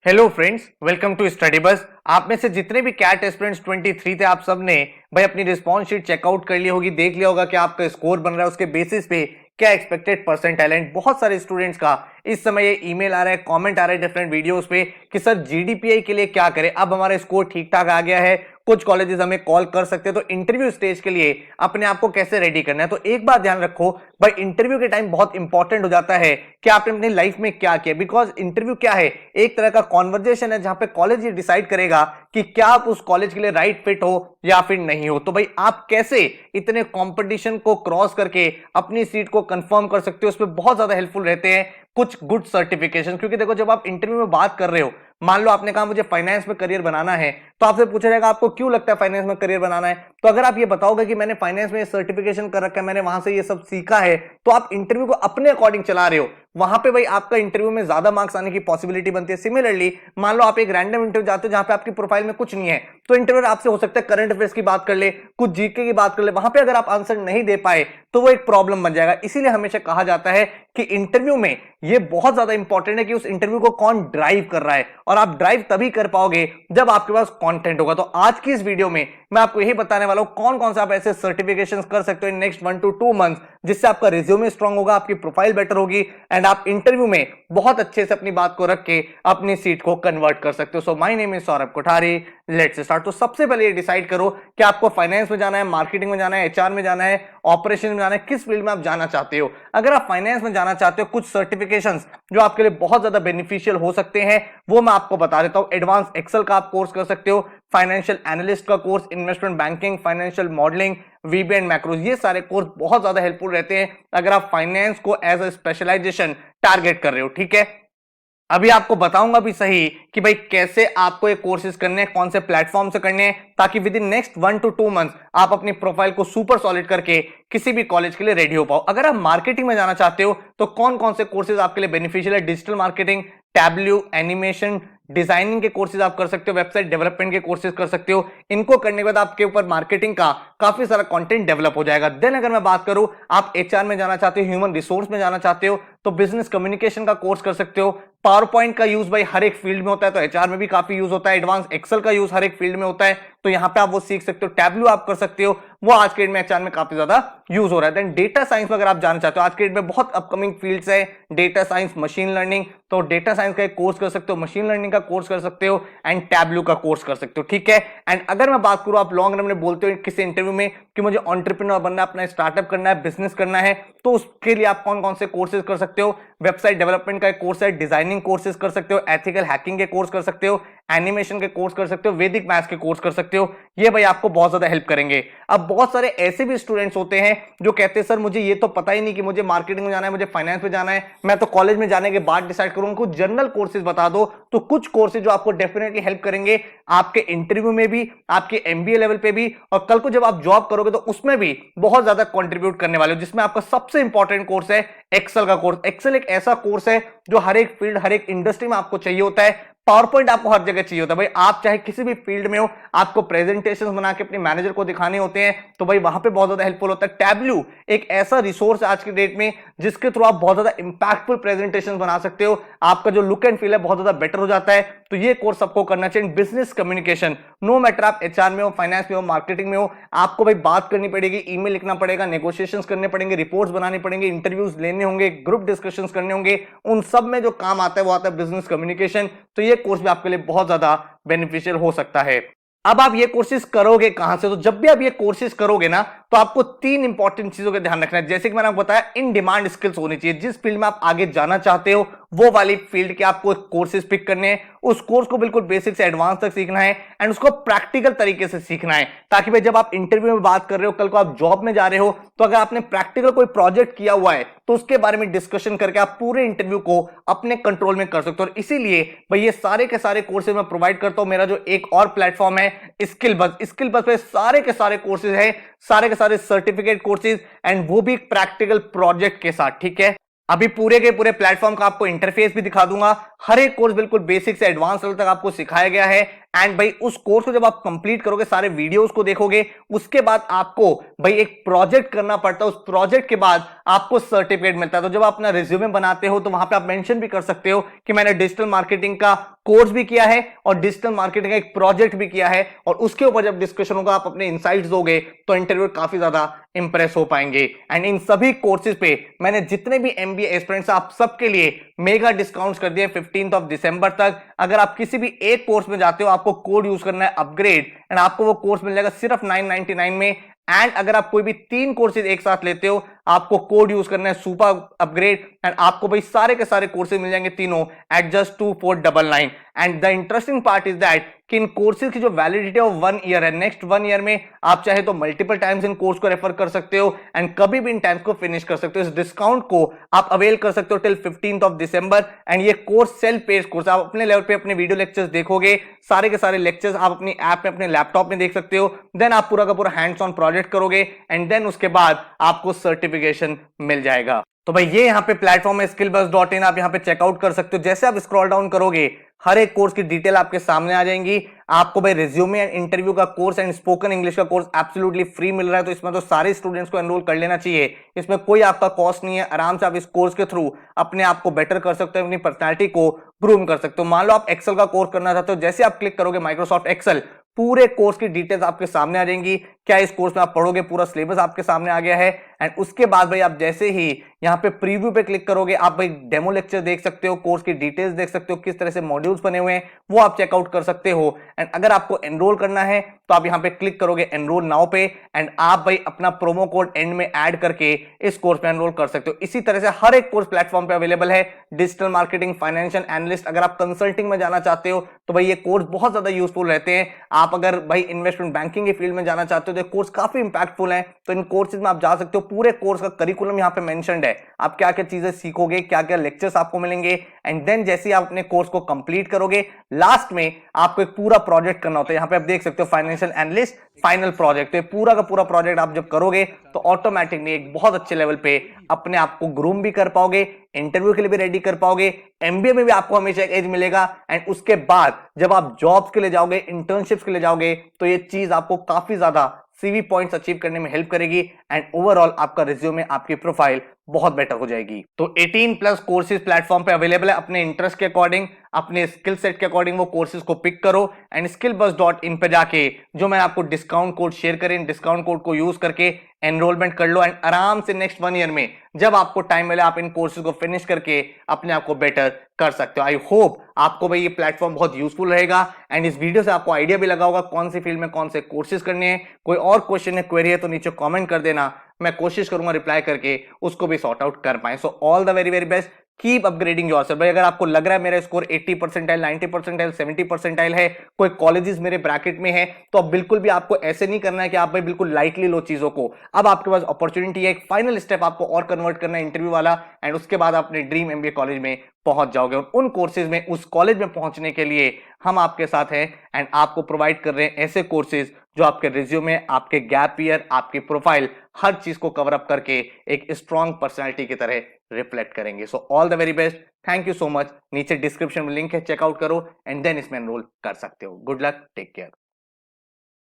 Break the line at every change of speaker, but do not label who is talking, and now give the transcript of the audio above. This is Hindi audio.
Hello friends, welcome to study bus. आप में से जितने भी कैट एस्पिरेंट्स 23 थे, आप सब ने भाई अपनी रिस्पॉन्स शीट चेकआउट कर ली होगी, देख लिया होगा कि आपका स्कोर बन रहा है, उसके बेसिस पे क्या एक्सपेक्टेड परसेंटाइल है। बहुत सारे स्टूडेंट्स का इस समय ये ईमेल आ रहा है, कमेंट आ रहा है डिफरेंट वीडियोस पे कि सर जीडीपीआई के लिए क्या करें। अब हमारा स्कोर ठीक ठाक आ गया है, कुछ कॉलेजेस हमें कॉल कर सकते हैं, तो इंटरव्यू स्टेज के लिए अपने आप को कैसे रेडी करना है। तो एक बात ध्यान रखो भाई, इंटरव्यू के टाइम बहुत इंपॉर्टेंट हो जाता है कि आपने अपनी लाइफ में क्या किया। बिकॉज इंटरव्यू क्या है, एक तरह का कॉन्वर्जेशन है जहां पे कॉलेज ये डिसाइड करेगा कि क्या आप उस कॉलेज के लिए राइट फिट हो या फिर नहीं हो। तो भाई आप कैसे इतने कंपटीशन को क्रॉस करके अपनी सीट को कंफर्म कर सकते हो, उस पर बहुत ज्यादा हेल्पफुल रहते हैं कुछ गुड सर्टिफिकेशन। क्योंकि देखो, जब आप इंटरव्यू में बात कर रहे हो, मान लो आपने कहा मुझे फाइनेंस में करियर बनाना है, तो आपसे पूछा जाएगा आपको क्यों लगता है फाइनेंस में करियर बनाना है। तो अगर आप ये बताओगे कि मैंने फाइनेंस में सर्टिफिकेशन कर रखा है, मैंने वहां से ये सब सीखा है, तो आप इंटरव्यू को अपने अकॉर्डिंग चला रहे हो, वहां पे भाई आपका इंटरव्यू में ज्यादा मार्क्स आने की पॉसिबिलिटी बनती है। सिमिलरली मान लो आप एक रैंडम इंटरव्यू जाते हो जहां पे आपकी प्रोफाइल में कुछ नहीं है, तो इंटरव्यूअर आपसे हो सकता है करंट अफेयर्स की बात कर ले, कुछ जीके की बात कर ले, वहां पे अगर आप आंसर नहीं दे पाए तो वो एक प्रॉब्लम बन जाएगा। इसीलिए हमेशा कहा जाता है कि इंटरव्यू में ये बहुत ज्यादा इंपॉर्टेंट है कि उस इंटरव्यू को कौन ड्राइव कर रहा है, और आप ड्राइव तभी कर पाओगे जब आपके पास कंटेंट होगा। तो आज की इस वीडियो में मैं आपको यही बताने वाला हूं कौन कौन सा आप ऐसे सर्टिफिकेशंस कर सकते हो इन नेक्स्ट 1 to 2 मंथ्स, जिससे आपका रिज्यूमे स्ट्रांग होगा, आपकी प्रोफाइल बेटर होगी एंड आप इंटरव्यू में बहुत अच्छे से अपनी बात को रख के अपनी सीट को कन्वर्ट कर सकते हो। So my name is Saurabh Kothari, let's start. तो सबसे पहले ये डिसाइड करो कि आपको फाइनेंस में जाना है, मार्केटिंग में जाना है, एचआर में जाना है, ऑपरेशन में जाना है, किस फील्ड में आप जाना चाहते हो। अगर आप फाइनेंस में जाना चाहते हो, कुछ सर्टिफिकेशंस जो आपके लिए बहुत ज्यादा बेनिफिशियल हो सकते हैं वो मैं आपको बता देता हूं। एडवांस एक्सेल का आप कोर्स कर सकते हो, फाइनेंशियल एनालिस्ट का course, investment banking, financial modelling, VB and macros, ये सारे कोर्स बहुत ज्यादा हेल्पफुल रहते हैं अगर आप फाइनेंस को एज अ स्पेशलाइजेशन टारगेट कर रहे हो। ठीक है, अभी आपको बताऊंगा भी सही कि भाई कैसे आपको ये कोर्सेज करने हैं, कौन से प्लेटफॉर्म से करने हैं, ताकि with in next 1 to 2 months आप अपनी प्रोफाइल को सुपर सॉलिड करके किसी भी कॉलेज के लिए रेडी हो पाओ। अगर आप मार्केटिंग में जाना चाहते हो तो कौन कौन से कोर्सेज आपके लिए बेनिफिशियल है। Digital marketing, Tableau, animation, designing के कोर्सेज आप कर सकते हो, वेबसाइट डेवलपमेंट के कोर्सेज कर सकते हो। इनको करने के बाद आपके ऊपर मार्केटिंग का काफी सारा कंटेंट डेवलप हो जाएगा। देन अगर मैं बात करूं, आप एचआर में जाना चाहते हो, ह्यूमन रिसोर्स में जाना चाहते हो, तो बिजनेस कम्युनिकेशन का कोर्स कर सकते हो। पावर पॉइंट का यूज भाई हर एक फील्ड में होता है, तो एचआर में भी काफी यूज होता है। एडवांस एक्सेल का यूज हर एक फील्ड में होता है, तो यहां पे आप वो सीख सकते हो। टैब्लू आप कर सकते हो, वो आज के डेट में एचआर में काफी ज्यादा यूज हो रहा है। देन डेटा साइंस में अगर आप जाना चाहते हो, आज के डेट में बहुत अपकमिंग फील्ड्स है, डेटा साइंस, मशीन लर्निंग, तो डेटा साइंस का एक कोर्स कर सकते हो, मशीन लर्निंग का कोर्स कर सकते हो एंड टैब्लू का कोर्स कर सकते हो। ठीक है, एंड अगर मैं बात करूं, आप लॉन्ग रन में बोलते हो किसी इंटरव्यू में कि मुझे एंटरप्रेन्योर बनना है, अपना स्टार्टअप करना है, बिजनेस करना है, तो उसके लिए आप कौन कौन से कोर्सेज कर सकते हो। वेबसाइट डेवलपमेंट का एक कोर्स है, डिजाइनिंग कोर्सेज कर सकते हो, एथिकल हैकिंग के कोर्स कर सकते हो, एनिमेशन के कोर्स कर सकते हो, वैदिक मैथ्स के कोर्स कर सकते हो। ये भाई आपको बहुत ज्यादा हेल्प करेंगे। अब बहुत सारे ऐसे भी स्टूडेंट्स होते हैं जो कहते हैं सर मुझे ये तो पता ही नहीं कि मुझे मार्केटिंग में जाना है, मुझे फाइनेंस में जाना है, मैं तो कॉलेज में जाने के बाद डिसाइड करूंगा। कुछ जनरल कोर्सेज बता दो। तो कुछ कोर्सेज जो आपको डेफिनेटली हेल्प करेंगे आपके इंटरव्यू में भी, आपके एमबीए लेवल पे भी, और कल को जब आप जॉब करोगे तो उसमें भी बहुत ज्यादा कंट्रीब्यूट करने वाले हो। जिसमें आपका सबसे इंपॉर्टेंट कोर्स है एक्सेल का कोर्स। एक्सेल एक ऐसा कोर्स है जो हर एक फील्ड, हर एक इंडस्ट्री में आपको चाहिए होता है। पावर पॉइंट आपको हर जगह चाहिए होता है भाई, आप चाहे किसी भी फील्ड में हो, आपको प्रेजेंटेशंस बना के अपने मैनेजर को दिखाने होते हैं, तो भाई वहां पे बहुत ज्यादा हेल्पफुल होता है। टैब्लू एक ऐसा रिसोर्स है आज की डेट में जिसके थ्रू आप बहुत ज्यादा इंपैक्टफुल प्रेजेंटेशंस बना सकते हो, आपका जो लुक एंड फील है बहुत ज्यादा बेटर हो जाता है। तो ये कोर्स सबको करना चाहिए। बिजनेस कम्युनिकेशन, नो मैटर आप एचआर में हो, फाइनेंस में हो, मार्केटिंग में हो, आपको भाई बात करनी पड़ेगी, ईमेल लिखना पड़ेगा, नेगोशिएशंस करने पड़ेंगे, रिपोर्ट्स बनानी पड़ेंगे, इंटरव्यूज लेने होंगे, ग्रुप डिस्कशंस करने होंगे। उन सब में जो काम आता है वो आता है बिजनेस कम्युनिकेशन। तो ये कोर्स भी आपके लिए बहुत ज्यादा बेनिफिशियल हो सकता है। अब आप ये कोर्सेज करोगे कहां से? तो जब भी आप ये कोर्सेज करोगे ना, तो आपको 3 इंपॉर्टेंट चीजों का ध्यान रखना है। जैसे कि मैंने आपको बताया, इन डिमांड स्किल्स होनी चाहिए। जिस फील्ड में आप आगे जाना चाहते हो वो वाली फील्ड के आपको कोर्सेज पिक करने हैं। उस कोर्स को बिल्कुल बेसिक से एडवांस तक सीखना है एंड उसको प्रैक्टिकल तरीके से सीखना है, ताकि भाई जब आप इंटरव्यू में बात कर रहे हो, कल को आप जॉब में जा रहे हो, तो अगर आपने प्रैक्टिकल कोई प्रोजेक्ट किया हुआ है तो उसके बारे में डिस्कशन करके आप पूरे इंटरव्यू को अपने कंट्रोल में कर सकते हो। और इसीलिए भाई ये सारे के सारे कोर्सेज मैं प्रोवाइड करता हूं। मेरा जो एक और प्लेटफॉर्म है स्किल बस, स्किल बस पे सारे के सारे कोर्सेज है, सारे के सारे सर्टिफिकेट कोर्सेज एंड वो भी प्रैक्टिकल प्रोजेक्ट के साथ। ठीक है, अभी पूरे के पूरे प्लेटफॉर्म का आपको इंटरफेस भी दिखा दूंगा। हर एक कोर्स बिल्कुल बेसिक से एडवांस लेवल तक आपको सिखाया गया है एंड भाई उस कोर्स को जब आप कंप्लीट करोगे, सारे वीडियोस को देखोगे, उसके बाद आपको भाई एक प्रोजेक्ट करना पड़ता है। उस प्रोजेक्ट के बाद आपको सर्टिफिकेट मिलता है। तो जब आप अपना रिज्यूमे बनाते हो तो वहां पे आप मेंशन भी कर सकते हो कि मैंने डिजिटल मार्केटिंग का कोर्स भी किया है और डिजिटल मार्केटिंग का एक प्रोजेक्ट भी किया है, और उसके ऊपर जब डिस्कशन होगा आप अपने इनसाइट्स दोगे तो इंटरव्यू काफी ज्यादा इंप्रेस हो पाएंगे। एंड इन सभी कोर्सेज पे मैंने जितने भी एमबीए एस्पिरेंट्स आप सबके लिए मेगा डिस्काउंट्स कर दिए 15 दिसंबर तक। अगर आप किसी भी एक कोर्स में जाते हो, आपको कोड यूज करना है अपग्रेड, एंड आपको वो कोर्स मिल जाएगा सिर्फ 999 में। एंड अगर आप कोई भी 3 कोर्सेज एक साथ लेते हो, आपको कोड यूज करना है सुपर अपग्रेड, एंड आपको भाई सारे के सारे कोर्सेज मिल जाएंगे तीनों at just 2499। And the interesting part is that कि इन कोर्सेज की जो वैलिडिटी ऑफ 1 ईयर है, नेक्स्ट 1 ईयर में आप चाहे तो मल्टीपल टाइम्स इन कोर्स को रेफर कर सकते हो एंड कभी भी इन टाइम्स को फिनिश कर सकते हो। इस डिस्काउंट को आप अवेल कर सकते हो टिल 15 दिसंबर। एंड ये कोर्स सेल्फ पेड कोर्स, आप अपने लेवल पे अपने वीडियो लेक्चर्स देखोगे, सारे के सारे लेक्चर्स आप अपनी ऐप में अपने लैपटॉप में देख सकते हो। देन आप पूरा का पूरा हैंड्स ऑन प्रोजेक्ट करोगे एंड देन उसके बाद आपको सर्टिफिकेशन मिल जाएगा। तो भाई ये यहाँ पे प्लेटफॉर्म है skillbuzz.in, आप यहाँ पे चेकआउट कर सकते हो। जैसे आप स्क्रॉल डाउन करोगे हर एक कोर्स की डिटेल आपके सामने आ जाएंगी। आपको भाई रिज्यूमे एंड इंटरव्यू का कोर्स एंड स्पोकन इंग्लिश का कोर्स एब्सोल्युटली फ्री मिल रहा है, तो इसमें तो सारे स्टूडेंट्स को एनरोल कर लेना चाहिए। इसमें कोई आपका कॉस्ट नहीं है, आराम से आप इस कोर्स के थ्रू अपने आप को बेटर कर सकते हो, अपनी पर्सनैलिटी को ग्रूम कर सकते हो। मान लो आप एक्सेल का कोर्स करना चाहते हो, जैसे आप क्लिक करोगे माइक्रोसॉफ्ट एक्सेल, पूरे कोर्स की डिटेल्स आपके सामने आ जाएंगी। क्या इस कोर्स में आप पढ़ोगे, पूरा सिलेबस आपके सामने आ गया है। एंड उसके बाद भाई आप जैसे ही यहाँ पे प्रीव्यू पे क्लिक करोगे, आप भाई डेमो लेक्चर देख सकते हो, कोर्स की डिटेल्स देख सकते हो, किस तरह से मॉड्यूल्स बने हुए हैं वो आप चेकआउट कर सकते हो। एंड अगर आपको एनरोल करना है तो आप यहाँ पे क्लिक करोगे एनरोल नाउ पे, एंड आप भाई अपना प्रोमो कोड एंड में ऐड करके इस कोर्स में एनरोल कर सकते हो। इसी तरह से हर एक कोर्स प्लेटफॉर्म पे अवेलेबल है। डिजिटल मार्केटिंग, फाइनेंशियल एनालिस्ट, अगर आप कंसल्टिंग में जाना चाहते हो तो भाई ये कोर्स बहुत ज्यादा यूजफुल रहते हैं। आप अगर भाई इन्वेस्टमेंट बैंकिंग के फील्ड में जाना चाहते हो तो कोर्स काफी इंपैक्टफुल है, तो इन कोर्सेज में आप जा सकते हो। पूरे कोर्स का करिकुलम यहाँ पे मेंशन्ड है, आप क्या क्या चीजें सीखोगे, क्या क्या लेक्चर्स आपको मिलेंगे। एंड देन जैसे आप अपने कोर्स को कंप्लीट करोगे, लास्ट में आपको एक पूरा प्रोजेक्ट करना होता है। यहाँ पे आप देख सकते हो फाइनेंशियल एनालिस्ट फाइनल प्रोजेक्ट, तो पूरा का पूरा प्रोजेक्ट आप जब करोगे तो ऑटोमेटिकली एक बहुत अच्छे लेवल पे अपने आप को ग्रूम भी कर पाओगे, इंटरव्यू के लिए भी रेडी कर पाओगे। एमबीए में भी आपको हमेशा एक एज मिलेगा। एंड उसके बाद जब आप जॉब्स के लिए जाओगे, इंटर्नशिप्स के लिए जाओगे, तो ये चीज आपको काफी ज्यादा सीवी पॉइंट्स अचीव करने में हेल्प करेगी एंड ओवरऑल आपका रिज्यूमे, आपकी प्रोफाइल बहुत बेटर हो जाएगी। तो 18+ कोर्सेज प्लेटफॉर्म पे अवेलेबल है। अपने इंटरेस्ट के अकॉर्डिंग, अपने स्किल सेट के अकॉर्डिंग वो कोर्सेज को पिक करो एंड skillbuzz.in पे जाके जो मैं आपको डिस्काउंट कोड शेयर करें, डिस्काउंट कोड को यूज करके एनरोलमेंट कर लो। एंड आराम से नेक्स्ट 1 ईयर में जब आपको टाइम मिले आप इन कोर्सेज को फिनिश करके अपने आप को बेटर कर सकते हो। आई होप आपको भाई ये प्लेटफॉर्म बहुत यूजफुल रहेगा एंड इस वीडियो से आपको आइडिया भी लगा होगा कौन सी फील्ड में कौन से कोर्सेज करने हैं। कोई और क्वेश्चन है, क्वेरी है तो नीचे कमेंट कर देना, मैं कोशिश करूंगा रिप्लाई करके उसको भी सॉर्ट आउट कर पाए। सो all the very very best, keep upgrading yourself. भाई अगर आपको लग रहा है मेरा स्कोर 80 परसेंटाइल, 90 परसेंटाइल, 70 परसेंटाइल है, कोई कॉलेजेस मेरे ब्रैकेट में है, तो अब बिल्कुल भी आपको ऐसे नहीं करना है कि आप भाई बिल्कुल लाइटली लो चीजों को। अब आपके पास अपॉर्चुनिटी है, एक फाइनल स्टेप आपको और कन्वर्ट करना है इंटरव्यू वाला, एंड उसके बाद आप अपने ड्रीम एमबीए कॉलेज में पहुंच जाओगे। और उन कोर्सेज में, उस कॉलेज में पहुंचने के लिए हम आपके साथ हैं एंड आपको प्रोवाइड कर रहे हैं ऐसे कोर्सेज जो आपके रिज्यूमे, आपके गैप ईयर, आपकी प्रोफाइल, हर चीज को कवर अप करके एक स्ट्रॉन्ग पर्सनैलिटी की तरह रिफ्लेक्ट करेंगे। So all the very best, thank you so much. नीचे डिस्क्रिप्शन में लिंक है, चेकआउट करो एंड देन इसमें एनरोल कर सकते हो। Good luck, take care.